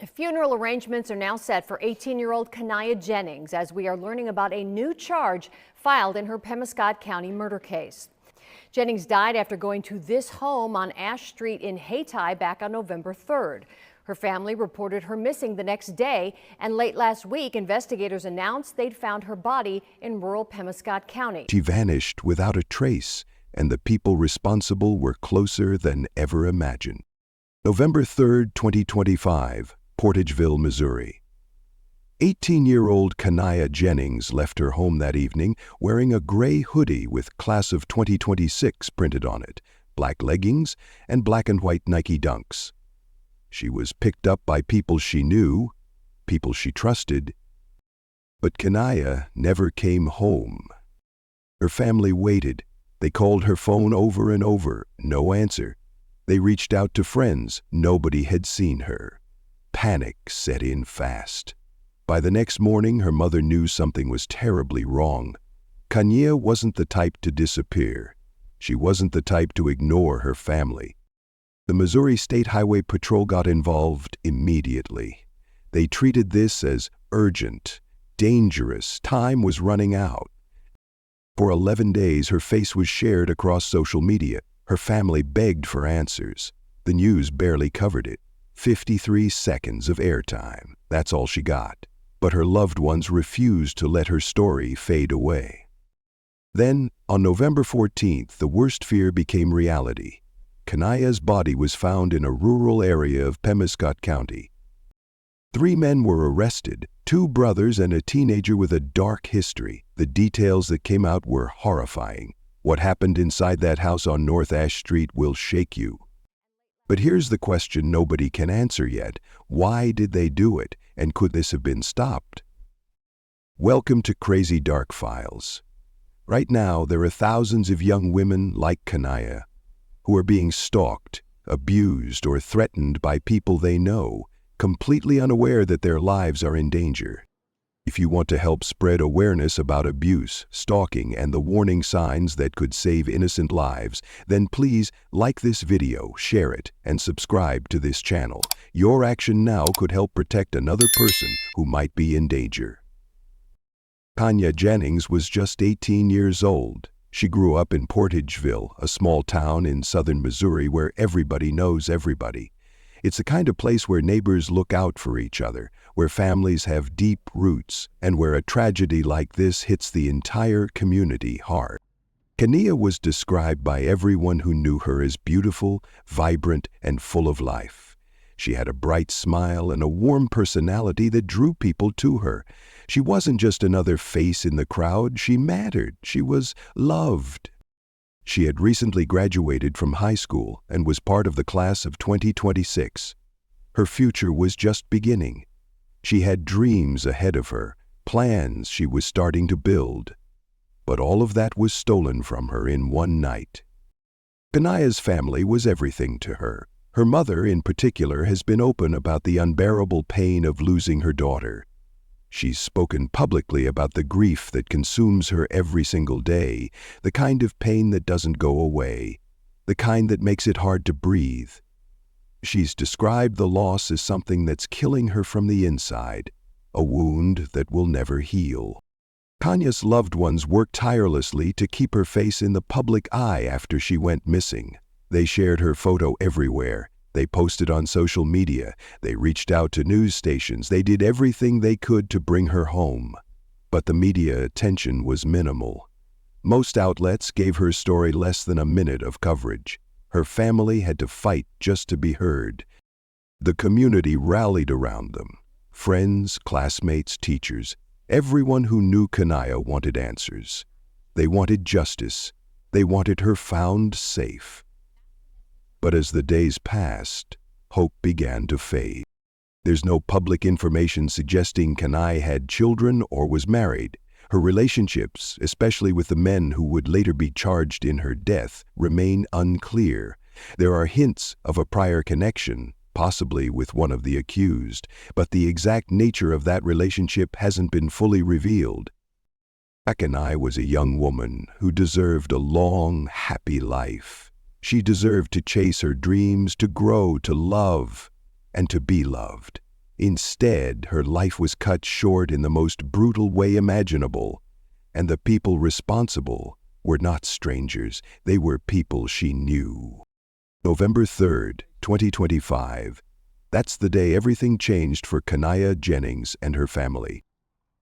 Funeral arrangements are now set for 18-year-old Kaniah Jennings as we are learning about a new charge filed in her Pemiscot County murder case. Jennings died after going to this home on Ash Street in Hayti back on November 3rd. Her family reported her missing the next day, and late last week, investigators announced they'd found her body in rural Pemiscot County. She vanished without a trace, and the people responsible were closer than ever imagined. November 3rd, 2025, Portageville, Missouri. 18-year-old Kaniah Jennings left her home that evening wearing a gray hoodie with Class of 2026 printed on it, black leggings, and black and white Nike Dunks. She was picked up by people she knew, people she trusted, but Kanaya never came home. Her family waited. They called her phone over and over, no answer. They reached out to friends, nobody had seen her. Panic set in fast. By the next morning, her mother knew something was terribly wrong. Kanaya wasn't the type to disappear. She wasn't the type to ignore her family. The Missouri State Highway Patrol got involved immediately. They treated this as urgent, dangerous. Time was running out. For 11 days, her face was shared across social media. Her family begged for answers. The news barely covered it. 53 seconds of airtime. That's all she got. But her loved ones refused to let her story fade away. Then, on November 14th, the worst fear became reality. Kanaya's body was found in a rural area of Pemiscot County. 3 men were arrested, 2 brothers and a teenager with a dark history. The details that came out were horrifying. What happened inside that house on North Ash Street will shake you. But here's the question nobody can answer yet. Why did they do it, and could this have been stopped? Welcome to Crazy Dark Files. Right now, there are thousands of young women like Kanaya who are being stalked, abused, or threatened by people they know, completely unaware that their lives are in danger. If you want to help spread awareness about abuse, stalking, and the warning signs that could save innocent lives, then please like this video, share it, and subscribe to this channel. Your action now could help protect another person who might be in danger. Kaniah Jennings was just 18 years old. She grew up in Portageville, a small town in southern Missouri where everybody knows everybody. It's the kind of place where neighbors look out for each other, where families have deep roots, and where a tragedy like this hits the entire community hard. Kanaya was described by everyone who knew her as beautiful, vibrant, and full of life. She had a bright smile and a warm personality that drew people to her. She wasn't just another face in the crowd. She mattered. She was loved. She had recently graduated from high school and was part of the class of 2026. Her future was just beginning. She had dreams ahead of her, plans she was starting to build. But all of that was stolen from her in one night. Kanaya's family was everything to her. Her mother, in particular, has been open about the unbearable pain of losing her daughter. She's spoken publicly about the grief that consumes her every single day, the kind of pain that doesn't go away, the kind that makes it hard to breathe. She's described the loss as something that's killing her from the inside, a wound that will never heal. Kanya's loved ones worked tirelessly to keep her face in the public eye after she went missing. They shared her photo everywhere. They posted on social media. They reached out to news stations. They did everything they could to bring her home. But the media attention was minimal. Most outlets gave her story less than a minute of coverage. Her family had to fight just to be heard. The community rallied around them. Friends, classmates, teachers, everyone who knew Kanaya wanted answers. They wanted justice. They wanted her found safe. But as the days passed, hope began to fade. There's no public information suggesting Kanaya had children or was married. Her relationships, especially with the men who would later be charged in her death, remain unclear. There are hints of a prior connection, possibly with one of the accused, but the exact nature of that relationship hasn't been fully revealed. Kanaya was a young woman who deserved a long, happy life. She deserved to chase her dreams, to grow, to love, and to be loved. Instead, her life was cut short in the most brutal way imaginable, and the people responsible were not strangers. They were people she knew. November 3rd, 2025. That's the day everything changed for Kaniah Jennings and her family.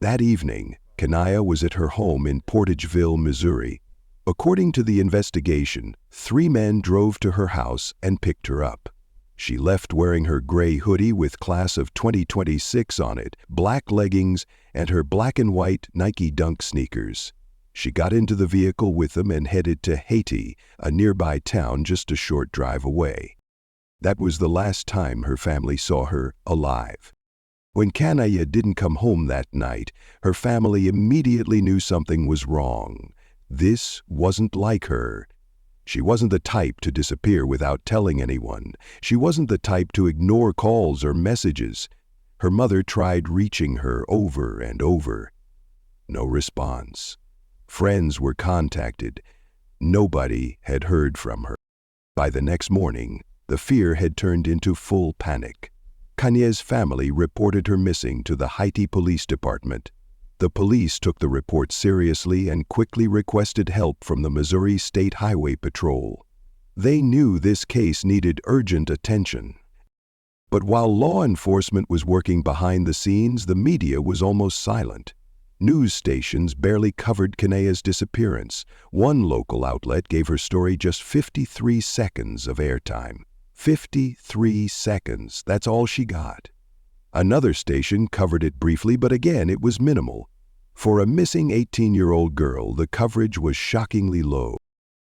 That evening, Kanaya was at her home in Portageville, Missouri. According to the investigation, 3 men drove to her house and picked her up. She left wearing her gray hoodie with class of 2026 on it, black leggings, and her black and white Nike Dunk sneakers. She got into the vehicle with them and headed to Haiti, a nearby town just a short drive away. That was the last time her family saw her alive. When Kanaya didn't come home that night, her family immediately knew something was wrong. This wasn't like her. She wasn't the type to disappear without telling anyone. She wasn't the type to ignore calls or messages. Her mother tried reaching her over and over. No response. Friends were contacted. Nobody had heard from her. By the next morning, the fear had turned into full panic. Kanye's family reported her missing to the Haiti Police Department. The police took the report seriously and quickly requested help from the Missouri State Highway Patrol. They knew this case needed urgent attention. But while law enforcement was working behind the scenes, the media was almost silent. News stations barely covered Kanayah's disappearance. One local outlet gave her story just 53 seconds of airtime. 53 seconds, that's all she got. Another station covered it briefly, but again, it was minimal. For a missing 18-year-old girl, the coverage was shockingly low.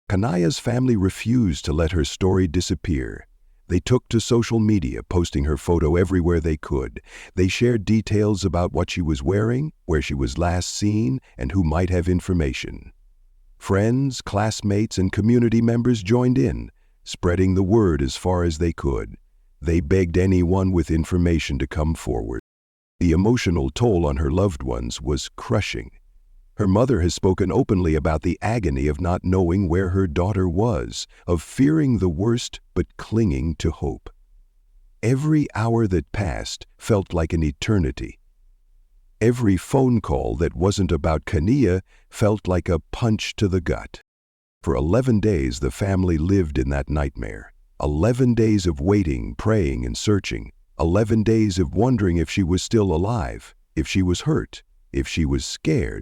Kanayah's family refused to let her story disappear. They took to social media, posting her photo everywhere they could. They shared details about what she was wearing, where she was last seen, and who might have information. Friends, classmates, and community members joined in, spreading the word as far as they could. They begged anyone with information to come forward. The emotional toll on her loved ones was crushing. Her mother has spoken openly about the agony of not knowing where her daughter was, of fearing the worst but clinging to hope. Every hour that passed felt like an eternity. Every phone call that wasn't about Kanaya felt like a punch to the gut. For 11 days, the family lived in that nightmare. 11 days of waiting, praying, and searching. 11 days of wondering if she was still alive, if she was hurt, if she was scared.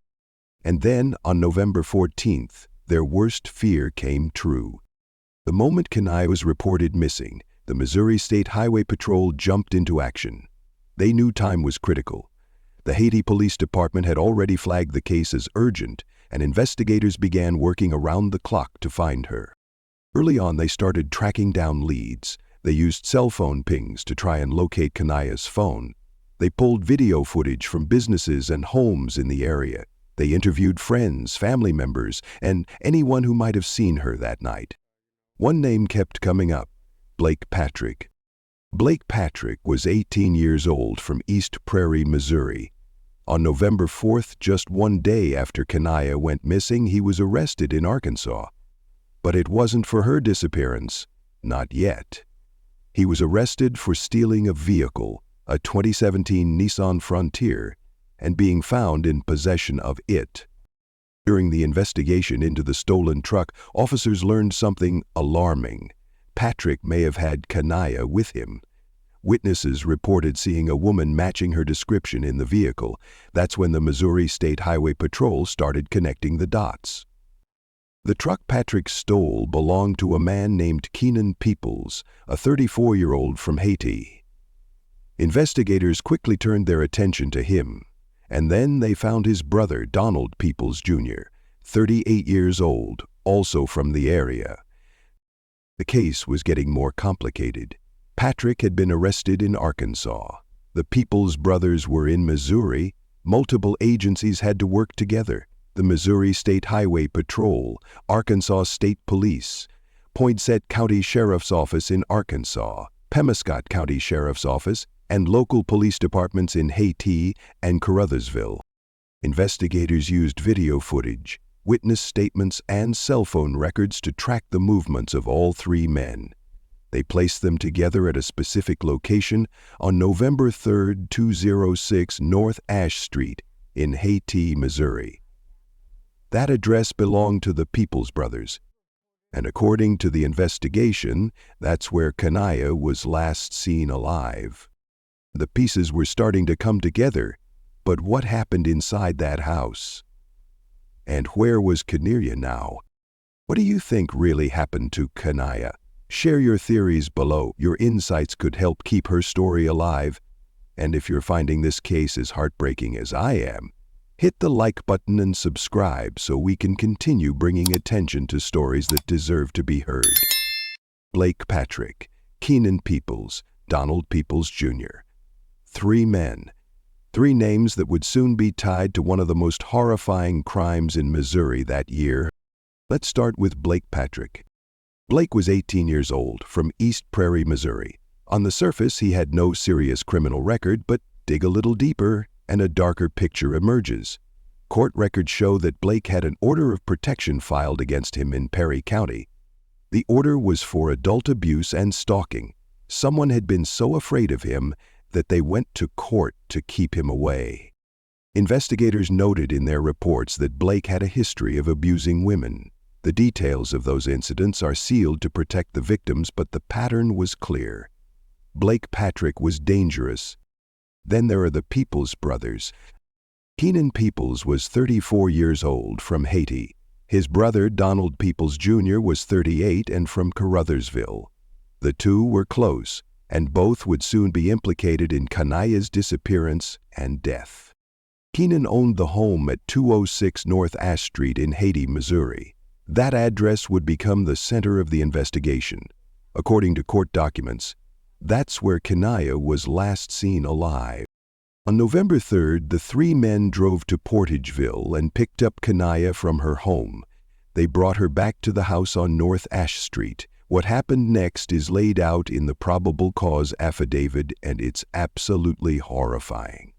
And then, on November 14th, their worst fear came true. The moment Kanaya was reported missing, the Missouri State Highway Patrol jumped into action. They knew time was critical. The Haiti Police Department had already flagged the case as urgent, and investigators began working around the clock to find her. Early on, they started tracking down leads. They used cell phone pings to try and locate Kanayah's phone. They pulled video footage from businesses and homes in the area. They interviewed friends, family members, and anyone who might have seen her that night. One name kept coming up: Blake Patrick. Blake Patrick was 18 years old from East Prairie, Missouri. On November 4th, just one day after Kanaya went missing, he was arrested in Arkansas. But it wasn't for her disappearance. Not yet. He was arrested for stealing a vehicle, a 2017 Nissan Frontier, and being found in possession of it. During the investigation into the stolen truck, officers learned something alarming. Patrick may have had Kanaya with him. Witnesses reported seeing a woman matching her description in the vehicle. That's when the Missouri State Highway Patrol started connecting the dots. The truck Patrick stole belonged to a man named Keenan Peoples, a 34-year-old from Haiti. Investigators quickly turned their attention to him, and then they found his brother, Donald Peoples, Jr., 38 years old, also from the area. The case was getting more complicated. Patrick had been arrested in Arkansas. The Peoples brothers were in Missouri. Multiple agencies had to work together: the Missouri State Highway Patrol, Arkansas State Police, Poinsett County Sheriff's Office in Arkansas, Pemiscot County Sheriff's Office, and local police departments in Haiti and Caruthersville. Investigators used video footage, witness statements, and cell phone records to track the movements of all 3 men. They placed them together at a specific location on November 3, 206 North Ash Street in Hayti, Missouri. That address belonged to the Peoples brothers, and according to the investigation, that's where Kanaya was last seen alive. The pieces were starting to come together, but what happened inside that house? And where was Kaniah now? What do you think really happened to Kanaya? Share your theories below. Your insights could help keep her story alive. And if you're finding this case as heartbreaking as I am, hit the like button and subscribe so we can continue bringing attention to stories that deserve to be heard. Blake Patrick, Keenan Peoples, Donald Peoples Jr. 3 men. 3 names that would soon be tied to one of the most horrifying crimes in Missouri that year. Let's start with Blake Patrick. Blake was 18 years old, from East Prairie, Missouri. On the surface, he had no serious criminal record, but dig a little deeper, and a darker picture emerges. Court records show that Blake had an order of protection filed against him in Perry County. The order was for adult abuse and stalking. Someone had been so afraid of him that they went to court to keep him away. Investigators noted in their reports that Blake had a history of abusing women. The details of those incidents are sealed to protect the victims, but the pattern was clear. Blake Patrick was dangerous. Then there are the Peoples brothers. Keenan Peoples was 34 years old, from Haiti. His brother, Donald Peoples Jr., was 38 and from Caruthersville. The two were close, and both would soon be implicated in Kanaya's disappearance and death. Keenan owned the home at 206 North Ash Street in Hayti, Missouri. That address would become the center of the investigation. According to court documents, that's where Kanaya was last seen alive. On November 3rd, the 3 men drove to Portageville and picked up Kanaya from her home. They brought her back to the house on North Ash Street. What happened next is laid out in the probable cause affidavit, and it's absolutely horrifying.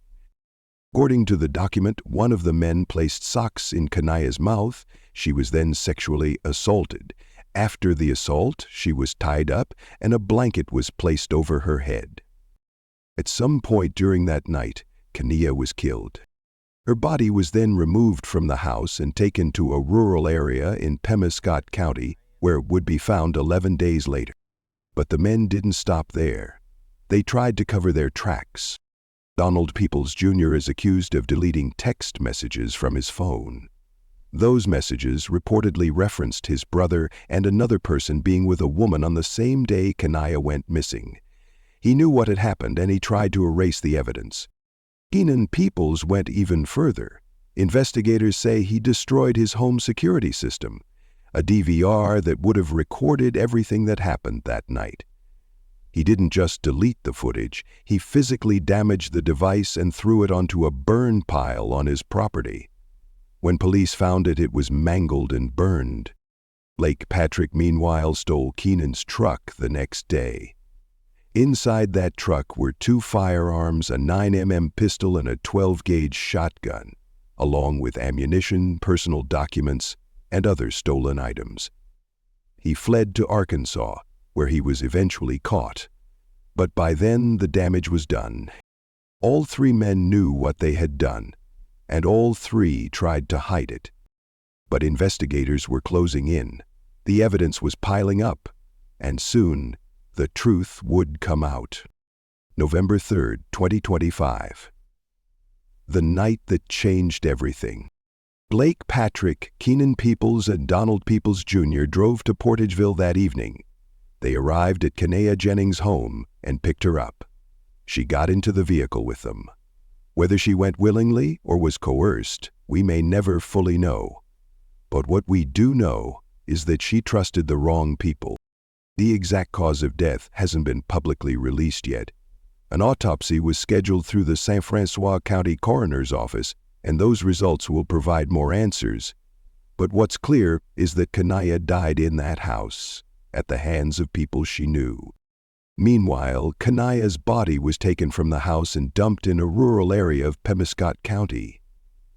According to the document, one of the men placed socks in Kanaya's mouth. She was then sexually assaulted. After the assault, she was tied up and a blanket was placed over her head. At some point during that night, Kanaya was killed. Her body was then removed from the house and taken to a rural area in Pemiscot County, where it would be found 11 days later. But the men didn't stop there. They tried to cover their tracks. Donald Peoples Jr. is accused of deleting text messages from his phone. Those messages reportedly referenced his brother and another person being with a woman on the same day Kanaya went missing. He knew what had happened and he tried to erase the evidence. Keenan Peoples went even further. Investigators say he destroyed his home security system, a DVR that would have recorded everything that happened that night. He didn't just delete the footage, he physically damaged the device and threw it onto a burn pile on his property. When police found it, it was mangled and burned. Blake Patrick, meanwhile, stole Keenan's truck the next day. Inside that truck were 2 firearms, a 9mm pistol and a 12-gauge shotgun, along with ammunition, personal documents, and other stolen items. He fled to Arkansas, where he was eventually caught. But by then, the damage was done. All 3 men knew what they had done, and all 3 tried to hide it. But investigators were closing in. The evidence was piling up, and soon, the truth would come out. November 3rd, 2025. The night that changed everything. Blake Patrick, Keenan Peoples, and Donald Peoples Jr. drove to Portageville that evening. They arrived at Kaniah Jennings' home and picked her up. She got into the vehicle with them. Whether she went willingly or was coerced, we may never fully know. But what we do know is that she trusted the wrong people. The exact cause of death hasn't been publicly released yet. An autopsy was scheduled through the St. Francois County Coroner's Office, and those results will provide more answers. But what's clear is that Kanaya died in that house, at the hands of people she knew. Meanwhile, Kanaya's body was taken from the house and dumped in a rural area of Pemiscot County.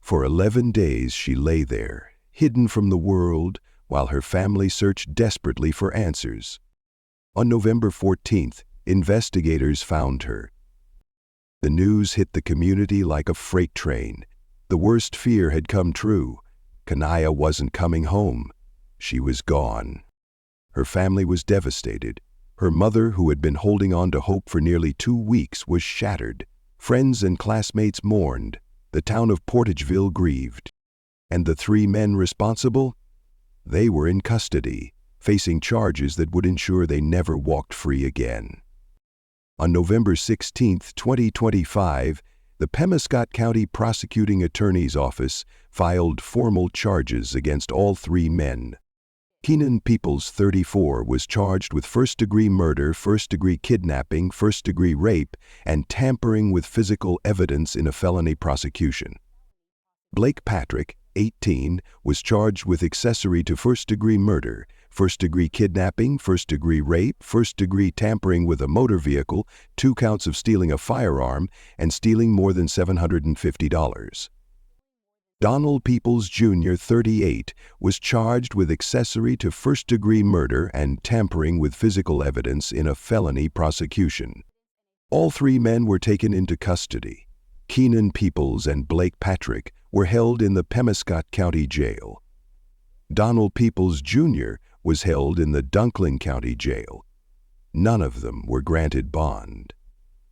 For 11 days she lay there, hidden from the world, while her family searched desperately for answers. On November 14th, investigators found her. The news hit the community like a freight train. The worst fear had come true. Kanaya wasn't coming home. She was gone. Her family was devastated. Her mother, who had been holding on to hope for nearly 2 weeks, was shattered. Friends and classmates mourned. The town of Portageville grieved. And the 3 men responsible? They were in custody, facing charges that would ensure they never walked free again. On November 16, 2025, the Pemiscot County Prosecuting Attorney's Office filed formal charges against all 3 men. Keenan Peoples, 34, was charged with first-degree murder, first-degree kidnapping, first-degree rape, and tampering with physical evidence in a felony prosecution. Blake Patrick, 18, was charged with accessory to first-degree murder, first-degree kidnapping, first-degree rape, first-degree tampering with a motor vehicle, 2 counts of stealing a firearm, and stealing more than $750. Donald Peoples, Jr., 38, was charged with accessory to first-degree murder and tampering with physical evidence in a felony prosecution. All 3 men were taken into custody. Keenan Peoples and Blake Patrick were held in the Pemiscot County Jail. Donald Peoples, Jr. was held in the Dunkling County Jail. None of them were granted bond.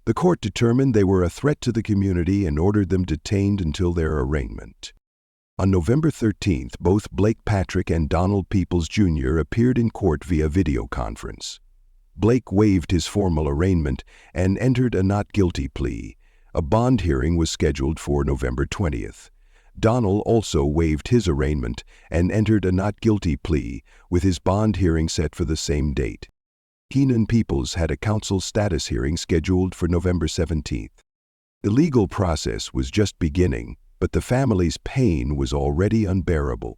The court determined they were a threat to the community and ordered them detained until their arraignment. On November 13th, both Blake Patrick and Donald Peoples, Jr. appeared in court via video conference. Blake waived his formal arraignment and entered a not guilty plea. A bond hearing was scheduled for November 20th. Donald also waived his arraignment and entered a not guilty plea, with his bond hearing set for the same date. Keenan Peoples had a counsel status hearing scheduled for November 17th. The legal process was just beginning, but the family's pain was already unbearable.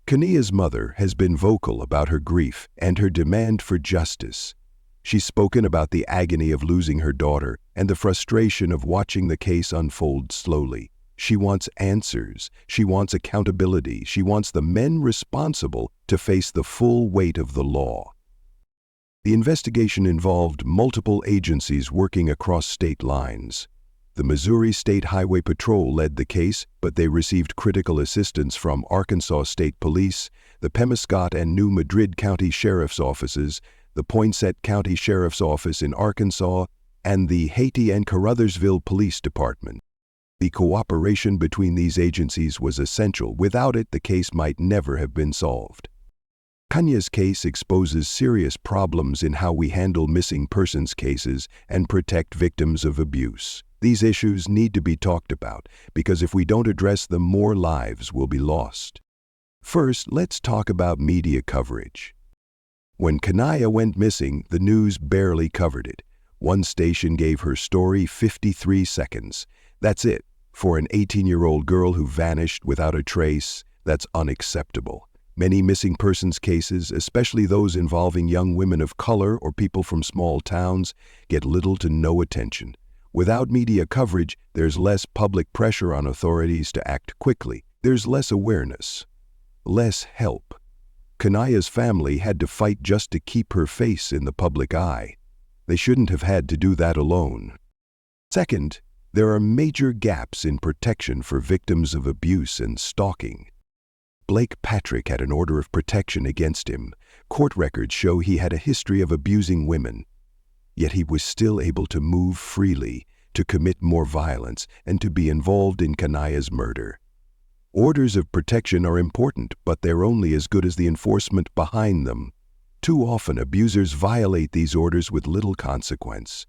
Kaniah's mother has been vocal about her grief and her demand for justice. She's spoken about the agony of losing her daughter and the frustration of watching the case unfold slowly. She wants answers. She wants accountability. She wants the men responsible to face the full weight of the law. The investigation involved multiple agencies working across state lines. The Missouri State Highway Patrol led the case, but they received critical assistance from Arkansas State Police, the Pemiscot and New Madrid County Sheriff's Offices, the Poinsett County Sheriff's Office in Arkansas, and the Haiti and Caruthersville Police Department. The cooperation between these agencies was essential. Without it, the case might never have been solved. Kanya's case exposes serious problems in how we handle missing persons cases and protect victims of abuse. These issues need to be talked about, because if we don't address them, more lives will be lost. First, let's talk about media coverage. When Kanaya went missing, the news barely covered it. One station gave her story 53 seconds. That's it. For an 18-year-old girl who vanished without a trace, that's unacceptable. Many missing persons cases, especially those involving young women of color or people from small towns, get little to no attention. Without media coverage, there's less public pressure on authorities to act quickly. There's less awareness, less help. Kaniah's family had to fight just to keep her face in the public eye. They shouldn't have had to do that alone. Second, there are major gaps in protection for victims of abuse and stalking. Blake Patrick had an order of protection against him. Court records show he had a history of abusing women. Yet he was still able to move freely, to commit more violence, and to be involved in Kanayah's murder. Orders of protection are important, but they're only as good as the enforcement behind them. Too often, abusers violate these orders with little consequence.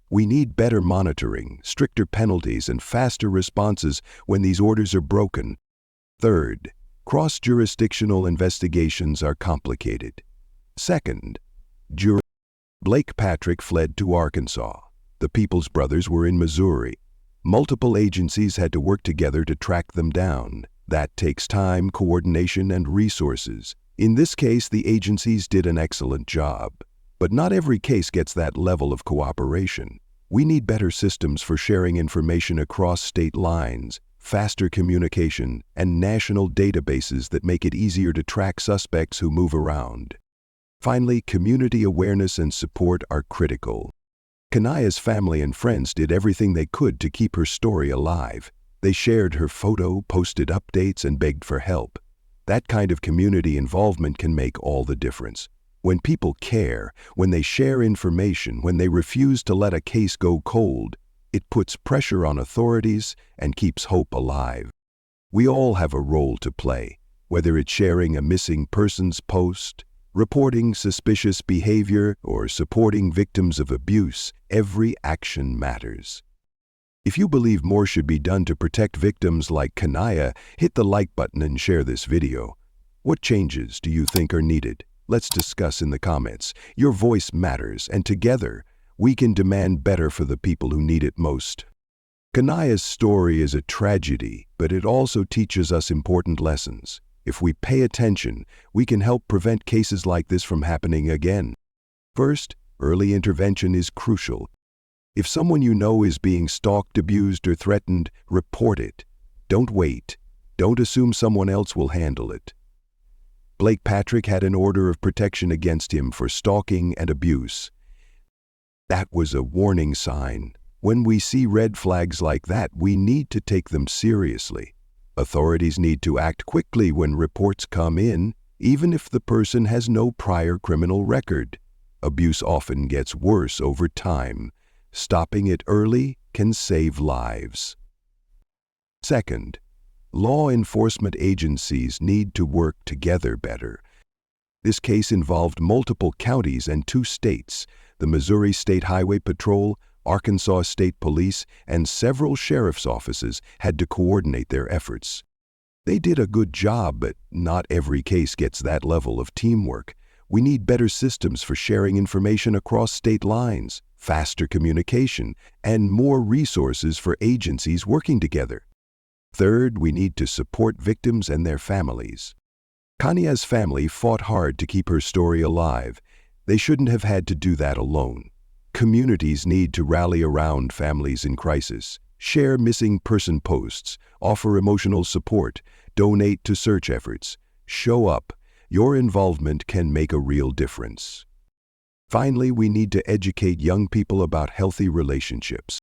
We need better monitoring, stricter penalties, and faster responses when these orders are broken. Third, cross-jurisdictional investigations are complicated. Second, Blake Patrick fled to Arkansas. The Peoples brothers were in Missouri. Multiple agencies had to work together to track them down. That takes time, coordination, and resources. In this case, the agencies did an excellent job. But not every case gets that level of cooperation. We need better systems for sharing information across state lines, faster communication, and national databases that make it easier to track suspects who move around. Finally, community awareness and support are critical. Kaniah's family and friends did everything they could to keep her story alive. They shared her photo, posted updates, and begged for help. That kind of community involvement can make all the difference. When people care, when they share information, when they refuse to let a case go cold, it puts pressure on authorities and keeps hope alive. We all have a role to play, whether it's sharing a missing persons post, reporting suspicious behavior, or supporting victims of abuse. Every action matters. If you believe more should be done to protect victims like Kanaya, hit the like button and share this video. What changes do you think are needed? Let's discuss in the comments. Your voice matters, and together, we can demand better for the people who need it most. Kanaya's story is a tragedy, but it also teaches us important lessons. If we pay attention, we can help prevent cases like this from happening again. First, early intervention is crucial. If someone you know is being stalked, abused, or threatened, report it. Don't wait. Don't assume someone else will handle it. Blake Patrick had an order of protection against him for stalking and abuse. That was a warning sign. When we see red flags like that, we need to take them seriously. Authorities need to act quickly when reports come in, even if the person has no prior criminal record. Abuse often gets worse over time. Stopping it early can save lives. Second, law enforcement agencies need to work together better. This case involved multiple counties and 2 states. The Missouri State Highway Patrol, Arkansas State Police, and several sheriff's offices had to coordinate their efforts. They did a good job, but not every case gets that level of teamwork. We need better systems for sharing information across state lines, faster communication, and more resources for agencies working together. Third, we need to support victims and their families. Kaniyah's family fought hard to keep her story alive. They shouldn't have had to do that alone. Communities need to rally around families in crisis, share missing person posts, offer emotional support, donate to search efforts. Show up. Your involvement can make a real difference. Finally, we need to educate young people about healthy relationships.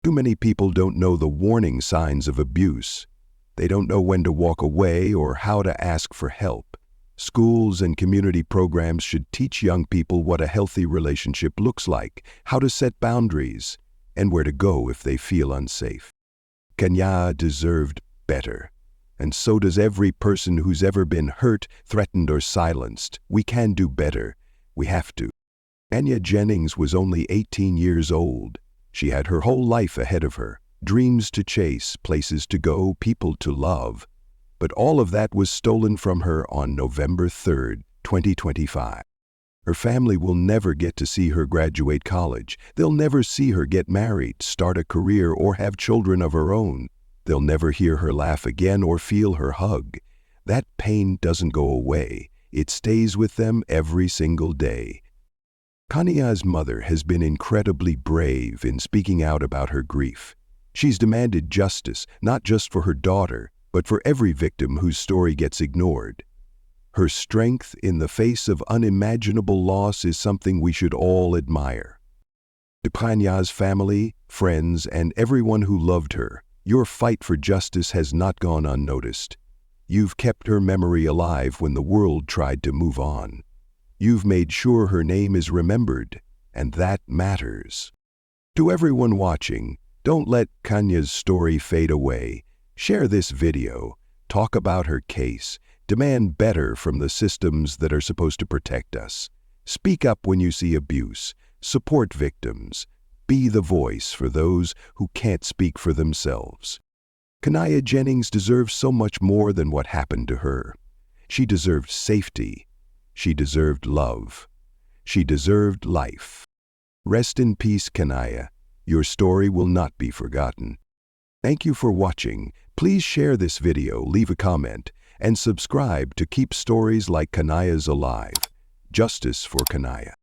Too many people don't know the warning signs of abuse. They don't know when to walk away or how to ask for help. Schools and community programs should teach young people what a healthy relationship looks like, how to set boundaries, and where to go if they feel unsafe. Kanaya deserved better, and so does every person who's ever been hurt, threatened, or silenced. We can do better. We have to. Kaniah Jennings was only 18 years old. She had her whole life ahead of her, dreams to chase, places to go, people to love. But all of that was stolen from her on November 3rd, 2025. Her family will never get to see her graduate college. They'll never see her get married, start a career, or have children of her own. They'll never hear her laugh again or feel her hug. That pain doesn't go away. It stays with them every single day. Kaniyah's mother has been incredibly brave in speaking out about her grief. She's demanded justice, not just for her daughter, but for every victim whose story gets ignored. Her strength in the face of unimaginable loss is something we should all admire. To Kaniyah's family, friends, and everyone who loved her, your fight for justice has not gone unnoticed. You've kept her memory alive when the world tried to move on. You've made sure her name is remembered, and that matters. To everyone watching, don't let Kaniyah's story fade away. Share this video, talk about her case, demand better from the systems that are supposed to protect us. Speak up when you see abuse, support victims, be the voice for those who can't speak for themselves. Kaniah Jennings deserves so much more than what happened to her. She deserved safety. She deserved love. She deserved life. Rest in peace, Kanaya. Your story will not be forgotten. Thank you for watching. Please share this video, leave a comment, and subscribe to keep stories like Kanayah's alive. Justice for Kanaya.